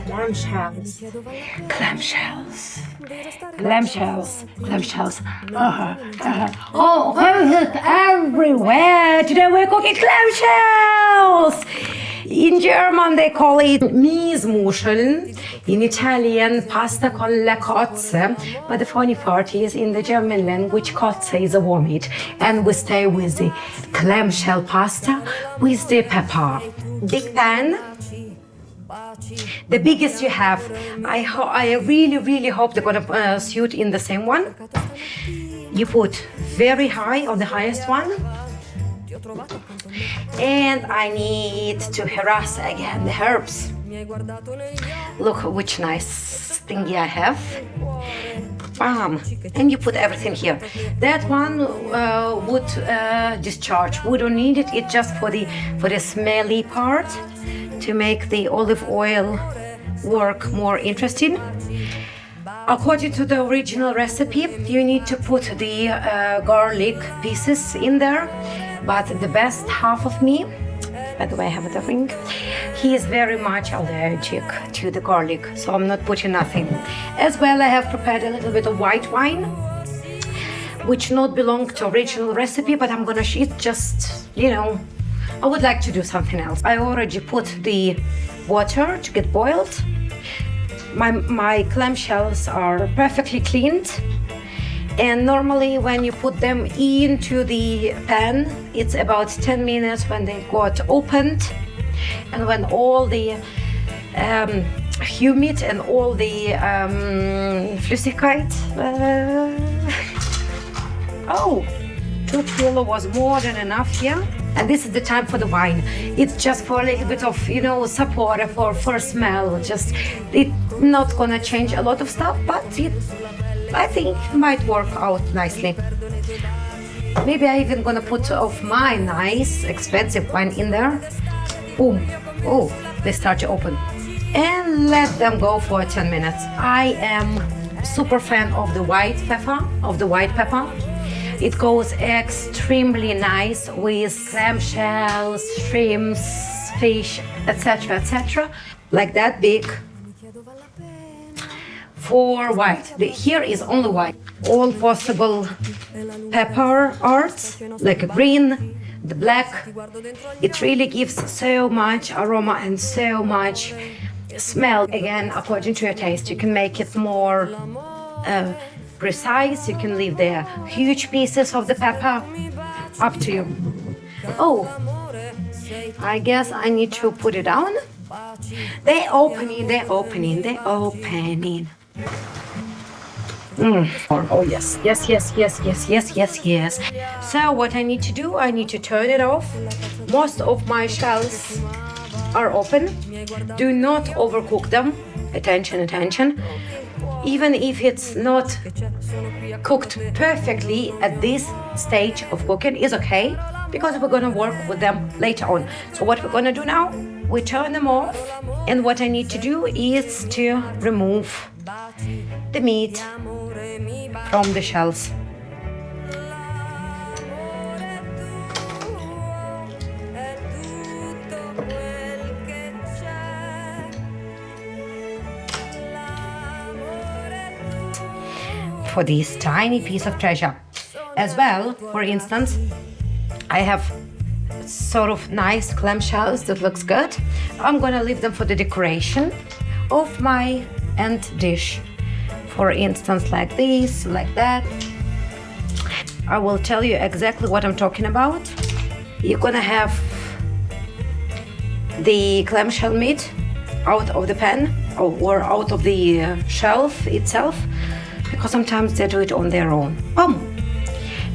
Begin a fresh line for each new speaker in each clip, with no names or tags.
Clamshells. Clamshells. Clamshells. Clamshells. Oh, everywhere. Today we're cooking clamshells. In German they call it Miesmuscheln. In Italian, pasta con la cozze. But the funny part is, in the German language, cozze is a vomit. And we stay with the clamshell pasta with the pepper. Big pan. The biggest you have. I really hope they're gonna suit in the same one. You put very high on the highest one. And I need to harass again the herbs. Look which nice thingy I have. Bam! And you put everything here. That one would discharge. We don't need it. It's just for the smelly part, to make the olive oil work more interesting. According to the original recipe, you need to put the garlic pieces in there. But the best half of me, by the way, I have the ring, he is very much allergic to the garlic, so I'm not putting nothing. As well, I have prepared a little bit of white wine, which not belong to original recipe, but I'm gonna eat just, you know, I would like to do something else. I already put the water to get boiled. My clamshells are perfectly cleaned. And normally when you put them into the pan, it's about 10 minutes when they got opened. And when all the humid and all the flüssigkeit, 2 kilo was more than enough here. And this is the time for the wine. It's just for a little bit of, you know, support, for smell. Just, it's not gonna change a lot of stuff, but I think might work out nicely. Maybe I even gonna put of my nice expensive wine in there. Boom. Oh, they start to open. And let them go for 10 minutes. I am super fan of the white pepper, It goes extremely nice with clamshells, shrimps, fish, etc., etc. Like that big. For white. Here is only white. All possible pepper arts, like a green, the black. It really gives so much aroma and so much smell. Again, according to your taste, you can make it more precise. You can leave the huge pieces of the pepper. Up to you. Oh, I guess I need to put it down. They're opening. Oh yes. So what I need to do, I need to turn it off. Most of my shells are open. Do not overcook them. Attention. Even if it's not cooked perfectly at this stage of cooking, is okay, because we're gonna work with them later on. So what we're gonna do now, we turn them off, and what I need to do is to remove the meat from the shells. For this tiny piece of treasure. As well, for instance, I have sort of nice clamshells that looks good. I'm gonna leave them for the decoration of my end dish. For instance, like this, like that. I will tell you exactly what I'm talking about. You're gonna have the clamshell meat out of the pan or out of the shelf itself, because sometimes they do it on their own.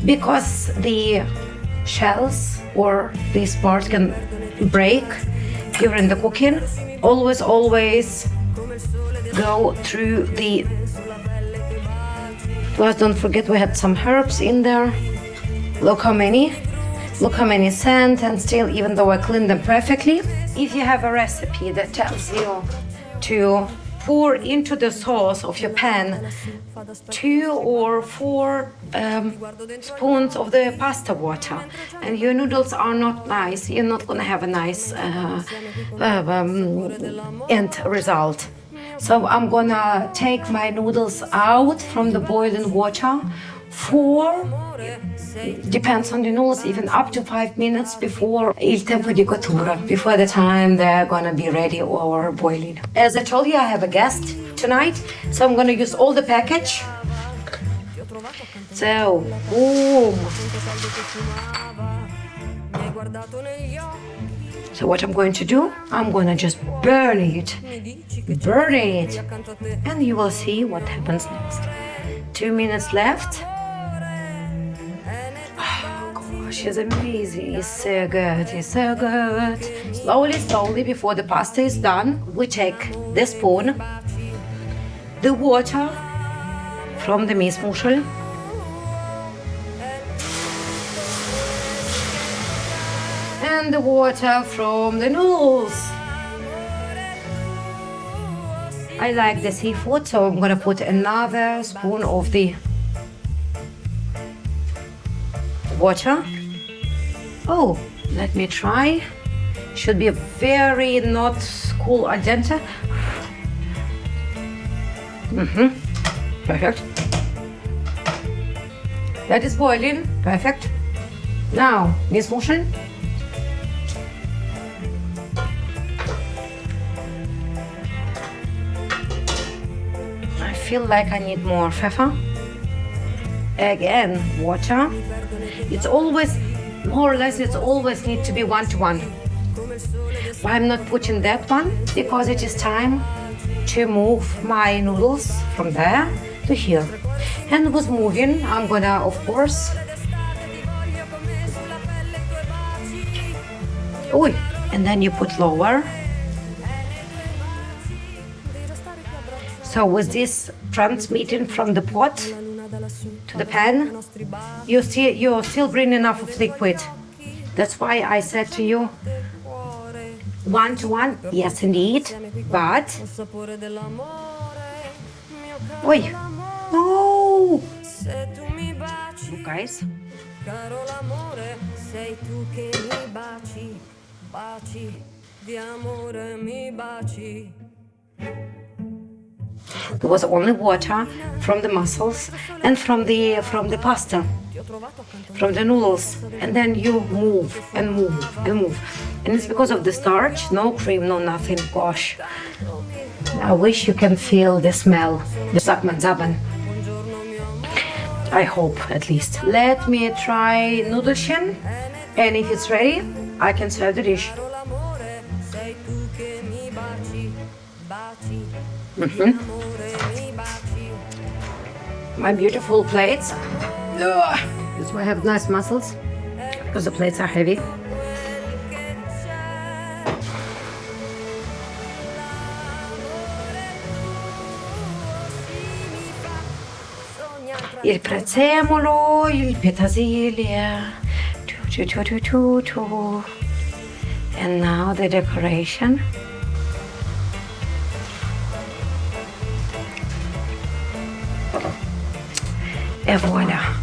Because the shells or these parts can break during the cooking. Always go through the. Plus, don't forget we had some herbs in there. Look how many scent, and still, even though I cleaned them perfectly. If you have a recipe that tells you to pour into the sauce of your pan 2 or 4 spoons of the pasta water, and your noodles are not nice, you're not gonna have a nice end result. So I'm gonna take my noodles out from the boiling water for, depends on the noodles, even up to 5 minutes before il tempo di cottura, before the time they're gonna be ready or boiling. As I told you, I have a guest tonight, so I'm gonna use all the package. So, boom. So what I'm going to do, I'm gonna just burn it, and you will see what happens next. 2 minutes left. It's amazing, it's so good, it's so good. Slowly, before the pasta is done, we take the spoon, the water from the mussel, and the water from the noodles. I like the seafood, so I'm gonna put another spoon of the water. Oh, let me try. Should be very not cool al dente. Perfect. That is boiling. Perfect. Now, this motion. I feel like I need more pepper. Again, water. It's always, more or less, it's always need to be 1-to-1. But I'm not putting that one because it is time to move my noodles from there to here. And with moving, I'm gonna, of course, and then you put lower. So with this transmitting from the pot to the pan, you still bring enough of liquid. That's why I said to you 1-to-1. Yes, indeed, but no, look, guys. There was only water from the mussels and from the pasta, from the noodles, and then you move and move and move. And it's because of the starch, no cream, no nothing. Gosh, I wish you can feel the smell, the sakmanzaban. I hope, at least. Let me try noodlchen, and if it's ready, I can serve the dish. My beautiful plates. That's why I have nice mussels, because the plates are heavy. Il prezzemolo, il petersilie. And now the decoration. Et voilà.